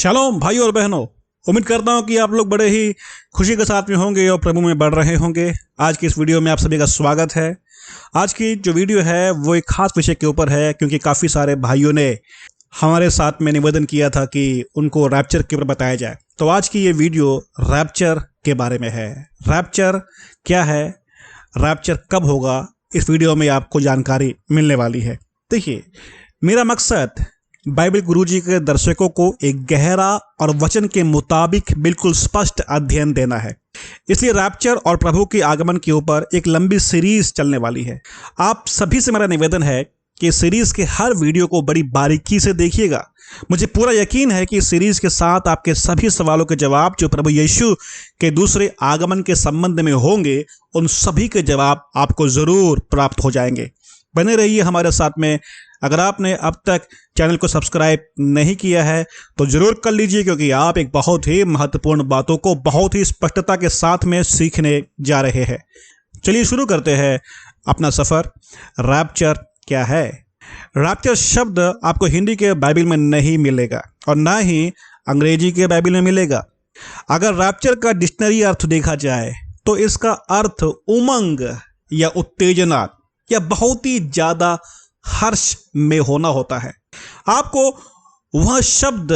Shalom भाई और बहनों, उम्मीद करता हूं कि आप लोग बड़े ही खुशी के साथ में होंगे और प्रभु में बढ़ रहे होंगे। आज की इस वीडियो में आप सभी का स्वागत है। आज की जो वीडियो है वो एक खास विषय के ऊपर है, क्योंकि काफ़ी सारे भाइयों ने हमारे साथ में निवेदन किया था कि उनको रैप्चर के ऊपर बताया जाए। तो आज की ये वीडियो रैप्चर के बारे में है। रैप्चर क्या है, रैप्चर कब होगा, इस वीडियो में आपको जानकारी मिलने वाली है। देखिए, मेरा मकसद बाइबल गुरुजी के दर्शकों को एक गहरा और वचन के मुताबिक बिल्कुल स्पष्ट अध्ययन देना है। इसलिए रैप्चर और प्रभु के आगमन के ऊपर एक लंबी सीरीज चलने वाली है। आप सभी से मेरा निवेदन है कि सीरीज के हर वीडियो को बड़ी बारीकी से देखिएगा। मुझे पूरा यकीन है कि इस सीरीज के साथ आपके सभी सवालों के जवाब जो प्रभु यीशु के दूसरे आगमन के संबंध में होंगे, उन सभी के जवाब आपको जरूर प्राप्त हो जाएंगे। बने रहिए हमारे साथ में। अगर आपने अब तक चैनल को सब्सक्राइब नहीं किया है तो जरूर कर लीजिए, क्योंकि आप एक बहुत ही महत्वपूर्ण बातों को बहुत ही स्पष्टता के साथ में सीखने जा रहे हैं। चलिए शुरू करते हैं अपना सफर। रैप्चर क्या है? रैप्चर शब्द आपको हिंदी के बाइबल में नहीं मिलेगा और ना ही अंग्रेजी के बाइबल में मिलेगा। अगर रैप्चर का डिक्शनरी अर्थ देखा जाए तो इसका अर्थ उमंग या उत्तेजना या बहुत ही ज्यादा हर्ष में होना होता है। आपको वह शब्द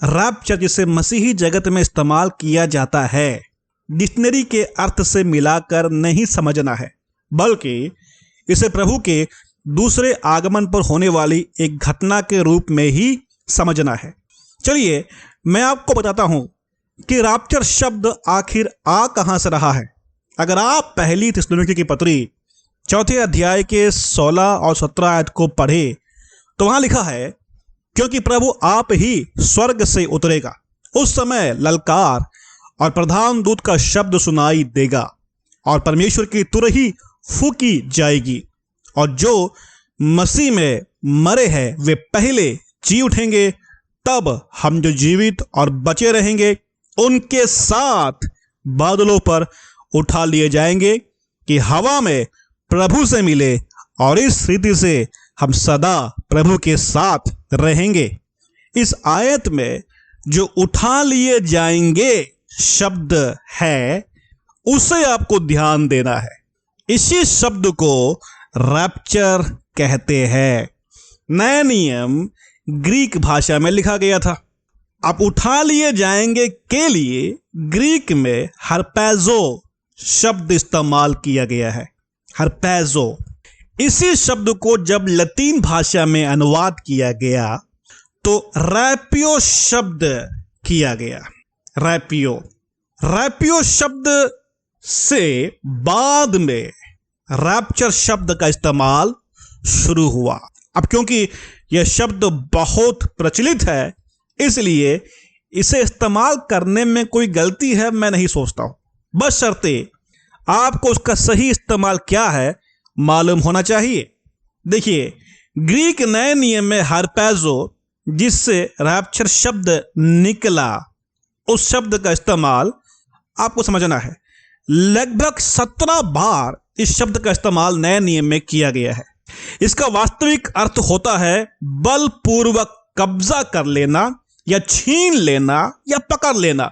रैप्चर जिसे मसीही जगत में इस्तेमाल किया जाता है डिक्शनरी के अर्थ से मिलाकर नहीं समझना है, बल्कि इसे प्रभु के दूसरे आगमन पर होने वाली एक घटना के रूप में ही समझना है। चलिए मैं आपको बताता हूं कि रैप्चर शब्द आखिर आ कहां से रहा है। अगर आप पहली थिस्सलुनीके की पत्री चौथे अध्याय के 16 और 17 आयत को पढ़े तो वहां लिखा है, क्योंकि प्रभु आप ही स्वर्ग से उतरेगा, उस समय ललकार और प्रधान दूत का शब्द सुनाई देगा और परमेश्वर की तुरही फूकी जाएगी, और जो मसीह में मरे हैं वे पहले जी उठेंगे। तब हम जो जीवित और बचे रहेंगे उनके साथ बादलों पर उठा लिए जाएंगे कि हवा में प्रभु से मिले, और इस रीति से हम सदा प्रभु के साथ रहेंगे। इस आयत में जो उठा लिए जाएंगे शब्द है उसे आपको ध्यान देना है। इसी शब्द को रैप्चर कहते हैं। नया नियम ग्रीक भाषा में लिखा गया था। अब उठा लिए जाएंगे के लिए ग्रीक में हरपैजो शब्द इस्तेमाल किया गया है। हरपैजो, इसी शब्द को जब लतीन भाषा में अनुवाद किया गया तो रैपियो शब्द किया गया। रैपियो शब्द से बाद में रैप्चर शब्द का इस्तेमाल शुरू हुआ। अब क्योंकि यह शब्द बहुत प्रचलित है, इसलिए इसे इस्तेमाल करने में कोई गलती है मैं नहीं सोचता हूं। बशर्ते आपको उसका सही इस्तेमाल क्या है मालूम होना चाहिए। देखिए, ग्रीक नए नियम में हरपैजो जिससे रैप्चर शब्द निकला, उस शब्द का इस्तेमाल आपको समझना है। लगभग 17 बार इस शब्द का इस्तेमाल नए नियम में किया गया है। इसका वास्तविक अर्थ होता है बलपूर्वक कब्जा कर लेना या छीन लेना या पकड़ लेना।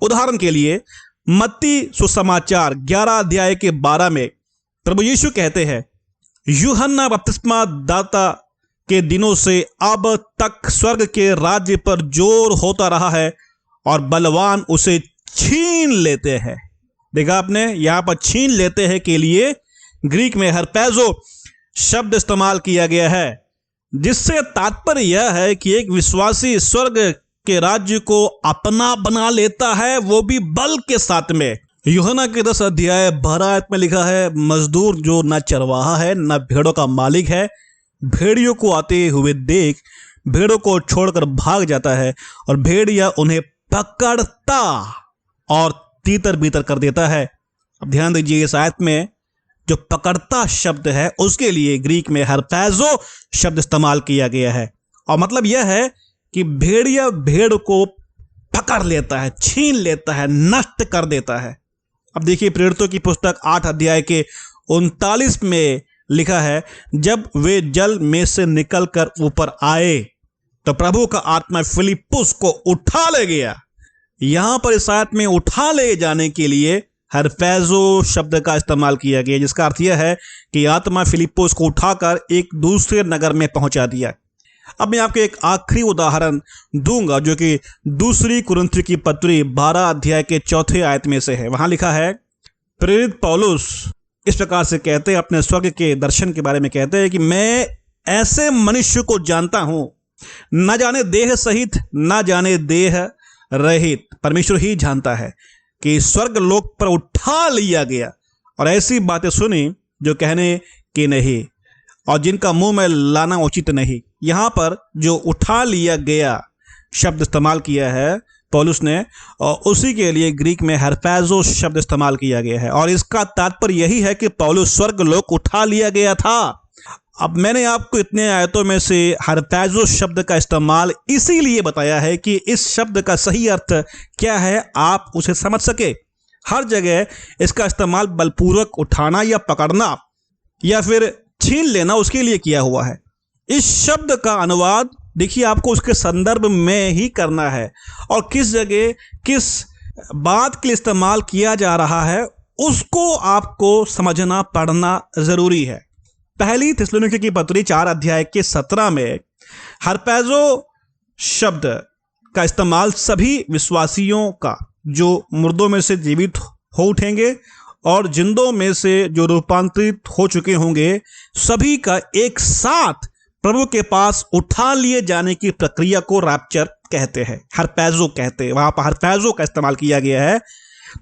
उदाहरण के लिए मत्ती सुसमाचार 11 अध्याय के 12 में प्रभु यीशु कहते हैं, यूहन्ना बपतिस्मा दाता के दिनों से अब तक स्वर्ग के राज्य पर जोर होता रहा है और बलवान उसे छीन लेते हैं। देखा आपने, यहां पर छीन लेते हैं के लिए ग्रीक में हरपैजो शब्द इस्तेमाल किया गया है, जिससे तात्पर्य यह है कि एक विश्वासी स्वर्ग के राज्य को अपना बना लेता है, वो भी बल के साथ में। यूहन्ना के 10 अध्याय 12 आयत में लिखा है, मजदूर जो न चरवाहा है न भेड़ों का मालिक है, भेड़ियों को आते हुए देख भेड़ों को छोड़कर भाग जाता है और भेड़िया उन्हें पकड़ता और तीतर बीतर कर देता है। अब ध्यान दीजिए, इस आयत में जो पकड़ता शब्द है उसके लिए ग्रीक में हरपैजो शब्द इस्तेमाल किया गया है, और मतलब यह है कि भेड़िया भेड़ को पकड़ लेता है, छीन लेता है, नष्ट कर देता है। अब देखिए, प्रेरितों की पुस्तक 8 अध्याय के 39 में लिखा है, जब वे जल में से निकलकर ऊपर आए तो प्रभु का आत्मा फिलिप्पुस को उठा ले गया। यहां पर इस आयत में उठा ले जाने के लिए हरपैजो शब्द का इस्तेमाल किया गया, जिसका अर्थ यह है कि आत्मा फिलिप्पुस को उठाकर एक दूसरे नगर में पहुंचा दिया। अब मैं आपको एक आखिरी उदाहरण दूंगा जो कि दूसरी कुरिन्थियों की पत्री 12 अध्याय के 4 आयत में से है। वहां लिखा है, प्रेरित पौलुस इस प्रकार से कहते हैं, अपने स्वर्ग के दर्शन के बारे में कहते हैं कि मैं ऐसे मनुष्य को जानता हूं, न जाने देह सहित न जाने देह रहित, परमेश्वर ही जानता है, कि स्वर्ग लोक पर उठा लिया गया और ऐसी बातें सुनी जो कहने की नहीं और जिनका मुंह में लाना उचित नहीं। यहां पर जो उठा लिया गया शब्द इस्तेमाल किया है पौलुस ने, और उसी के लिए ग्रीक में हरपैजो शब्द इस्तेमाल किया गया है, और इसका तात्पर्य यही है कि पौलुस स्वर्ग लोक उठा लिया गया था। अब मैंने आपको इतने आयतों में से हरपैजो शब्द का इस्तेमाल इसीलिए बताया है कि इस शब्द का सही अर्थ क्या है आप उसे समझ सके। हर जगह इसका इस्तेमाल बलपूर्वक उठाना या पकड़ना या फिर छीन लेना उसके लिए किया हुआ है। इस शब्द का अनुवाद देखिए आपको उसके संदर्भ में ही करना है और किस जगह किस बात के लिए इस्तेमाल किया जा रहा है उसको आपको समझना पढ़ना जरूरी है। पहली थिस्सलुनीके की पत्री 4 अध्याय के 17 में हरपैजो शब्द का इस्तेमाल सभी विश्वासियों का जो मुर्दों में से जीवित हो उठेंगे और जिंदों में से जो रूपांतरित हो चुके होंगे, सभी का एक साथ प्रभु के पास उठा लिए जाने की प्रक्रिया को रैप्चर कहते हैं, हरपैजो कहते हैं। वहां पर हरपैजो का इस्तेमाल किया गया है।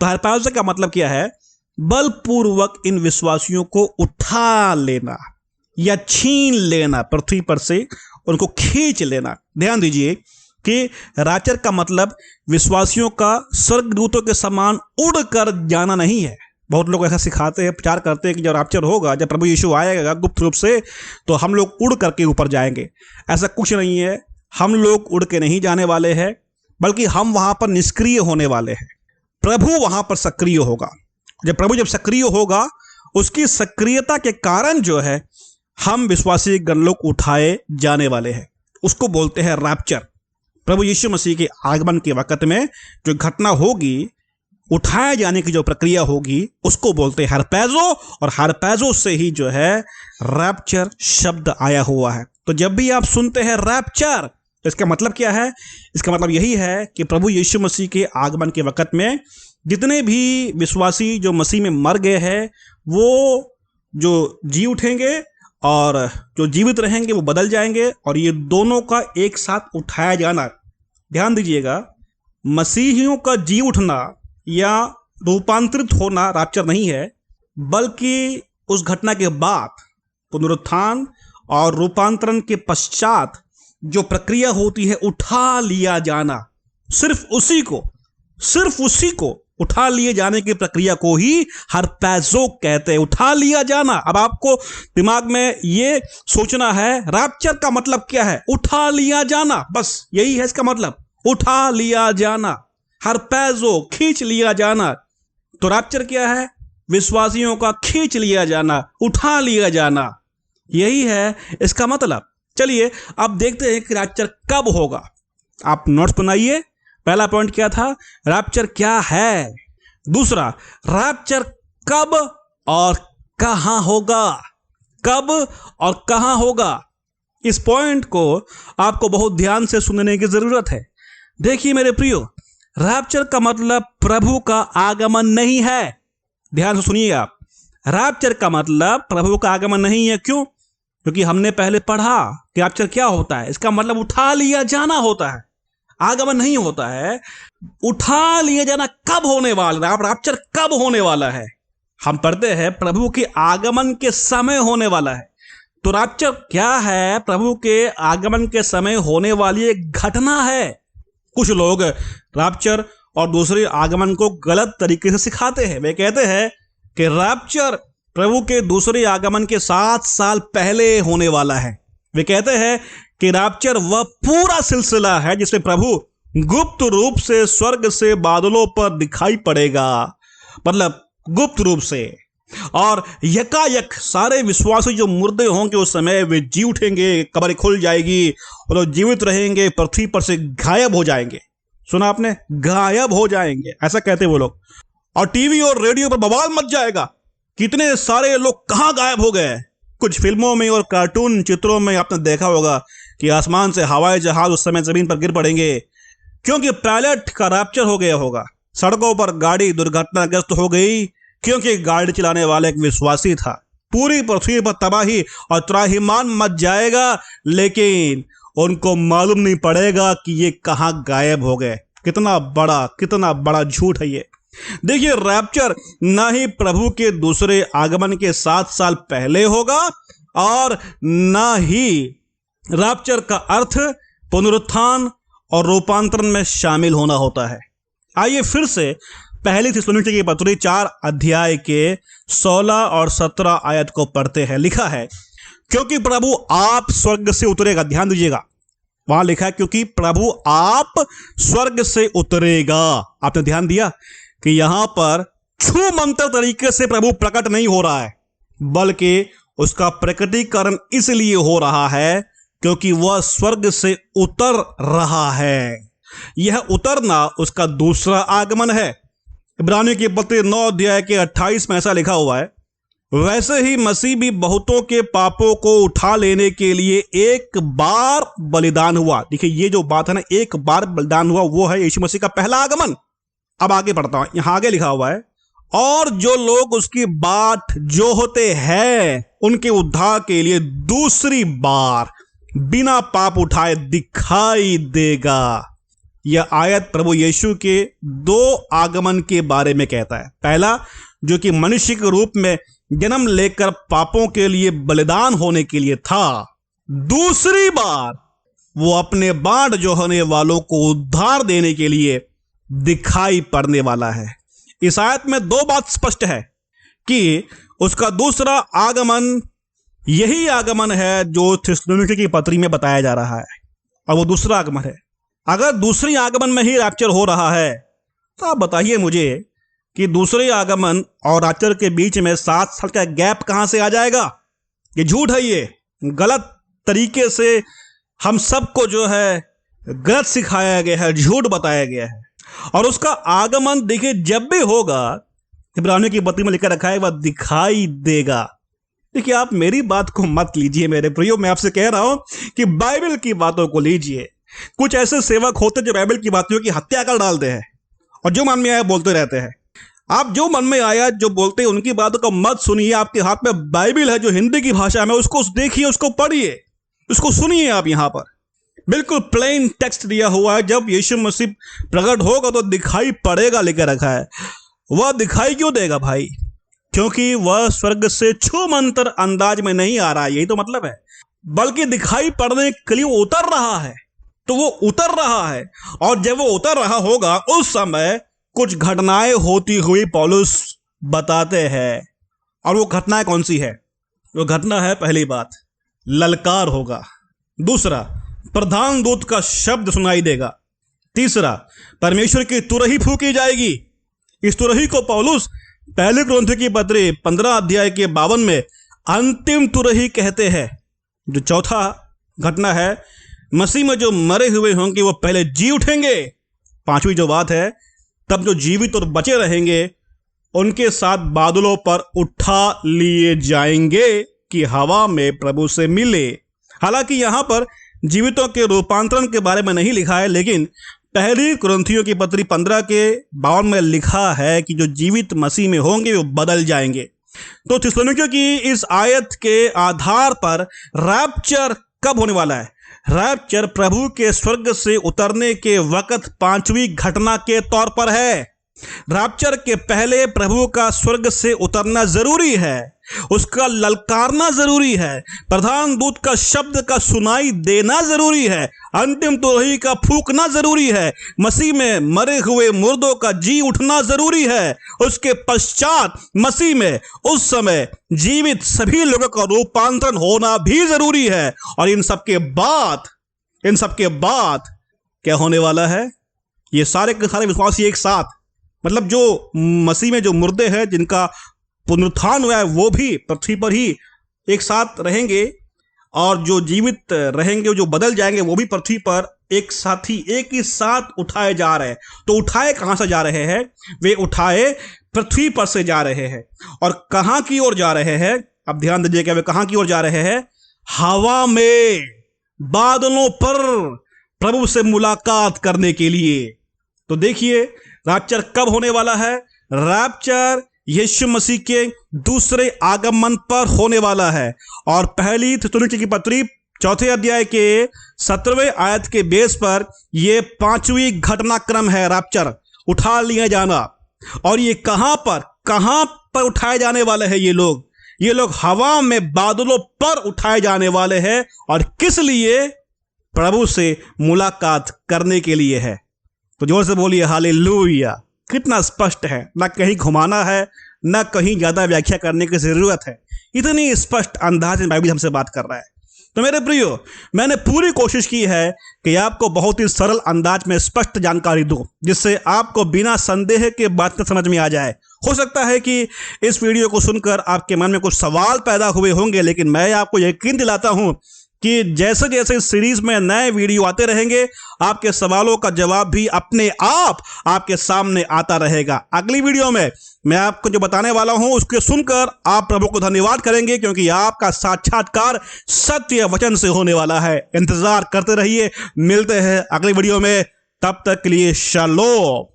तो हरपैजो का मतलब क्या है? बलपूर्वक इन विश्वासियों को उठा लेना या छीन लेना, पृथ्वी पर से उनको खींच लेना। ध्यान दीजिए कि रैप्चर का मतलब विश्वासियों का स्वर्गदूतों के समान उड़कर जाना नहीं है। बहुत लोग ऐसा सिखाते हैं, प्रचार करते हैं कि जब रैप्चर होगा, जब प्रभु यीशु आएगा गुप्त रूप से, तो हम लोग उड़ करके ऊपर जाएंगे। ऐसा कुछ नहीं है। हम लोग उड़ के नहीं जाने वाले हैं, बल्कि हम वहां पर निष्क्रिय होने वाले हैं। प्रभु वहां पर सक्रिय होगा। जब सक्रिय होगा, उसकी सक्रियता के कारण जो है हम विश्वासी गण लोग उठाए जाने वाले हैं। उसको बोलते हैं रैप्चर। प्रभु यीशु मसीह के आगमन के वक्त में जो घटना होगी, उठाए जाने की जो प्रक्रिया होगी, उसको बोलते हैं हरपैजो, और हरपैजो से ही जो है रैप्चर शब्द आया हुआ है। तो जब भी आप सुनते हैं रैप्चर, तो इसका मतलब क्या है? इसका मतलब यही है कि प्रभु यीशु मसीह के आगमन के वक्त में जितने भी विश्वासी जो मसीह में मर गए हैं, वो जो जी उठेंगे और जो जीवित रहेंगे वो बदल जाएंगे, और ये दोनों का एक साथ उठाया जाना। ध्यान दीजिएगा, मसीहियों का जी उठना या रूपांतरित होना रैप्चर नहीं है, बल्कि उस घटना के बाद पुनरुत्थान और रूपांतरण के पश्चात जो प्रक्रिया होती है उठा लिया जाना, सिर्फ उसी को उठा लिए जाने की प्रक्रिया को ही हरपैजो कहते हैं, उठा लिया जाना। अब आपको दिमाग में ये सोचना है रैप्चर का मतलब क्या है? उठा लिया जाना, बस यही है इसका मतलब, उठा लिया जाना। हरपैजो खींच लिया जाना। तो रैप्चर क्या है? विश्वासियों का खींच लिया जाना, उठा लिया जाना, यही है इसका मतलब। चलिए अब देखते हैं कि रैप्चर कब होगा। आप नोट्स बनाइए। पहला पॉइंट क्या था? रैप्चर क्या है। दूसरा, रैप्चर कब और कहां होगा। कब और कहां होगा, इस पॉइंट को आपको बहुत ध्यान से सुनने की जरूरत है। देखिए मेरे प्रियो, रैप्चर का मतलब प्रभु का आगमन नहीं है। ध्यान से सुनिए आप, रैप्चर का मतलब प्रभु का आगमन नहीं है। क्यों? क्योंकि हमने पहले पढ़ा कि रैप्चर क्या होता है। इसका मतलब उठा लिया जाना होता है, आगमन नहीं होता है। उठा लिया जाना कब होने वाला है? रैप्चर कब होने वाला है? हम पढ़ते हैं प्रभु के आगमन के समय होने वाला है। तो रैप्चर क्या है? प्रभु के आगमन के समय होने वाली एक घटना है। कुछ लोग रैप्चर और दूसरे आगमन को गलत तरीके से सिखाते हैं। वे कहते हैं कि रैप्चर प्रभु के दूसरे आगमन के 7 साल पहले होने वाला है। वे कहते हैं कि रैप्चर वह पूरा सिलसिला है जिसमें प्रभु गुप्त रूप से स्वर्ग से बादलों पर दिखाई पड़ेगा। मतलब गुप्त रूप से, और यकायक सारे विश्वासी जो मुर्दे होंगे उस समय वे जी उठेंगे, कब्र खुल जाएगी और वो जीवित रहेंगे, पृथ्वी पर से गायब हो जाएंगे। सुना आपने, गायब हो जाएंगे, ऐसा कहते वो लोग। और टीवी और रेडियो पर बवाल मच जाएगा, कितने सारे लोग कहां गायब हो गए। कुछ फिल्मों में और कार्टून चित्रों में आपने देखा होगा कि आसमान से हवाई जहाज उस समय जमीन पर गिर पड़ेंगे, क्योंकि पायलट का रैप्चर हो गया होगा। सड़कों पर गाड़ी दुर्घटनाग्रस्त हो गई क्योंकि गाड़ी चलाने वाला एक विश्वासी था। पूरी पृथ्वी पर तबाही और त्राहिमाम मच जाएगा, लेकिन उनको मालूम नहीं पड़ेगा कि ये कहां गायब हो गए। कितना बड़ा झूठ है ये। देखिए, रैप्चर ना ही प्रभु के दूसरे आगमन के 7 साल पहले होगा और ना ही रैप्चर का अर्थ पुनरुत्थान और रूपांतरण में शामिल होना होता है। आइए फिर से पहली थिस्सलुनीके की पत्री 4 अध्याय के 16 और 17 आयत को पढ़ते हैं। लिखा है, क्योंकि प्रभु आप स्वर्ग से उतरेगा। ध्यान दीजिएगा, वहां लिखा है क्योंकि प्रभु आप स्वर्ग से उतरेगा। आपने ध्यान दिया कि यहां पर छूमंतर तरीके से प्रभु प्रकट नहीं हो रहा है, बल्कि उसका प्रकटीकरण इसलिए हो रहा है क्योंकि वह स्वर्ग से उतर रहा है। यह उतरना उसका दूसरा आगमन है। इब्रानियों की पत्री 9 अध्याय के 28 में ऐसा लिखा हुआ है, वैसे ही मसीह भी बहुतों के पापों को उठा लेने के लिए एक बार बलिदान हुआ। देखिए, ये जो बात है ना, एक बार बलिदान हुआ, वो है यीशु मसीह का पहला आगमन। अब आगे पढ़ता हूं, यहां आगे लिखा हुआ है, और जो लोग उसकी बाट जो होते हैं उनके उद्धार के लिए दूसरी बार बिना पाप उठाए दिखाई देगा। यह आयत प्रभु यीशु के 2 आगमन के बारे में कहता है। पहला, जो कि मनुष्य के रूप में जन्म लेकर पापों के लिए बलिदान होने के लिए था। दूसरी बार वो अपने बाढ़ जो होने वालों को उद्धार देने के लिए दिखाई पड़ने वाला है। इस आयत में 2 बात स्पष्ट है कि उसका दूसरा आगमन यही आगमन है जो थिस्सलुनीके की पत्री में बताया जा रहा है, और वो दूसरा आगमन है। अगर दूसरी आगमन में ही रैप्चर हो रहा है तो आप बताइए मुझे कि दूसरे आगमन और रैप्चर के बीच में 7 साल का गैप कहां से आ जाएगा। ये झूठ है, ये गलत तरीके से हम सबको जो है गलत सिखाया गया है, झूठ बताया गया है। और उसका आगमन देखिए जब भी होगा, इब्रानियों की पत्री में लिखा रखा है, वह दिखाई देगा। देखिए, आप मेरी बात को मत लीजिए मेरे प्रियो, मैं आपसे कह रहा हूं कि बाइबल की बातों को लीजिए। कुछ ऐसे सेवक होते जो बाइबल की बातों की हत्या कर डालते हैं और जो मन में आया बोलते रहते हैं। आप जो मन में आया जो बोलते हैं उनकी बातों को मत सुनिए। आपके हाथ में बाइबल है जो हिंदी की भाषा में, उसको देखिए, उसको पढ़िए, उसको सुनिए। आप यहां पर बिल्कुल प्लेन टेक्स्ट दिया हुआ है, जब यीशु मसीह प्रकट होगा तो दिखाई पड़ेगा लिखा रखा है। वह दिखाई क्यों देगा भाई? क्योंकि वह स्वर्ग से छूमंतर अंदाज में नहीं आ रहा है, यही तो मतलब है, बल्कि दिखाई पड़ने के लिए उतर रहा है। तो वो उतर रहा है, और जब वो उतर रहा होगा उस समय कुछ घटनाएं होती हुई पौलुस बताते हैं। और वो घटनाएं कौन सी है? वो घटना है, पहली बात, ललकार होगा। दूसरा, प्रधान दूत का शब्द सुनाई देगा। तीसरा, परमेश्वर की तुरही फूंकी जाएगी। इस तुरही को पौलुस पहले कुरिन्थियों की पत्री 15 अध्याय के 52 में अंतिम तुरही कहते हैं। जो चौथा घटना है, मसीह में जो मरे हुए होंगे वो पहले जी उठेंगे। पांचवी जो बात है, तब जो जीवित और बचे रहेंगे उनके साथ बादलों पर उठा लिए जाएंगे कि हवा में प्रभु से मिले। हालांकि यहां पर जीवितों के रूपांतरण के बारे में नहीं लिखा है, लेकिन पहली कुरिन्थियों की पत्री 15 के 52 में लिखा है कि जो जीवित मसीह में होंगे वो बदल जाएंगे। तो थिस्सलुनीकियों की इस आयत के आधार पर रैप्चर कब होने वाला है? रैप्चर प्रभु के स्वर्ग से उतरने के वक्त 5वीं घटना के तौर पर है। रैप्चर के पहले प्रभु का स्वर्ग से उतरना जरूरी है, उसका ललकारना जरूरी है, प्रधान दूत का शब्द का सुनाई देना जरूरी है, अंतिम तुरही का फूंकना जरूरी है, मसीह में मरे हुए मुर्दों का जी उठना जरूरी है। उसके पश्चात मसीह में उस समय जीवित सभी लोगों का रूपांतरण होना भी जरूरी है। और इन सबके बाद क्या होने वाला है? ये सारे के सारे विश्वासी एक साथ, मतलब जो मसीह में जो मुर्दे हैं जिनका पुनरुत्थान हुआ है वो भी पृथ्वी पर ही एक साथ रहेंगे, और जो जीवित रहेंगे, जो बदल जाएंगे, वो भी पृथ्वी पर एक साथ ही एक ही साथ उठाए जा रहे हैं। तो उठाए कहां से जा रहे हैं? वे उठाए पृथ्वी पर से जा रहे हैं। और कहां की ओर जा रहे हैं? अब ध्यान दीजिएगा, वे कहां की ओर जा रहे हैं? हवा में, बादलों पर प्रभु से मुलाकात करने के लिए। तो देखिए रैप्चर कब होने वाला है? रैप्चर यीशु मसीह के दूसरे आगमन पर होने वाला है। और पहली थिस्सलुनीके की पत्री 4 अध्याय के 17वें आयत के बेस पर यह 5वीं घटनाक्रम है, रैप्चर, उठा लिया जाना। और ये कहां पर उठाए जाने वाले हैं? ये लोग हवा में, बादलों पर उठाए जाने वाले हैं। और किस लिए? प्रभु से मुलाकात करने के लिए है। तो जोर से बोलिए हालेलुया। कितना स्पष्ट है, ना कहीं घुमाना है, ना कहीं ज्यादा व्याख्या करने की जरूरत है। इतनी स्पष्ट अंदाज में बाइबल हमसे बात कर रहा है। तो मेरे प्रियो, मैंने पूरी कोशिश की है कि आपको बहुत ही सरल अंदाज में स्पष्ट जानकारी दूं, जिससे आपको बिना संदेह के बात समझ में आ जाए। हो सकता है कि इस वीडियो को सुनकर आपके मन में कुछ सवाल पैदा हुए होंगे, लेकिन मैं आपको यकीन दिलाता हूं कि जैसे जैसे इस सीरीज में नए वीडियो आते रहेंगे, आपके सवालों का जवाब भी अपने आप आपके सामने आता रहेगा। अगली वीडियो में मैं आपको जो बताने वाला हूं उसके सुनकर आप प्रभु को धन्यवाद करेंगे, क्योंकि आपका साक्षात्कार सत्य वचन से होने वाला है। इंतजार करते रहिए, मिलते हैं अगली वीडियो में, तब तक के लिए शालोम।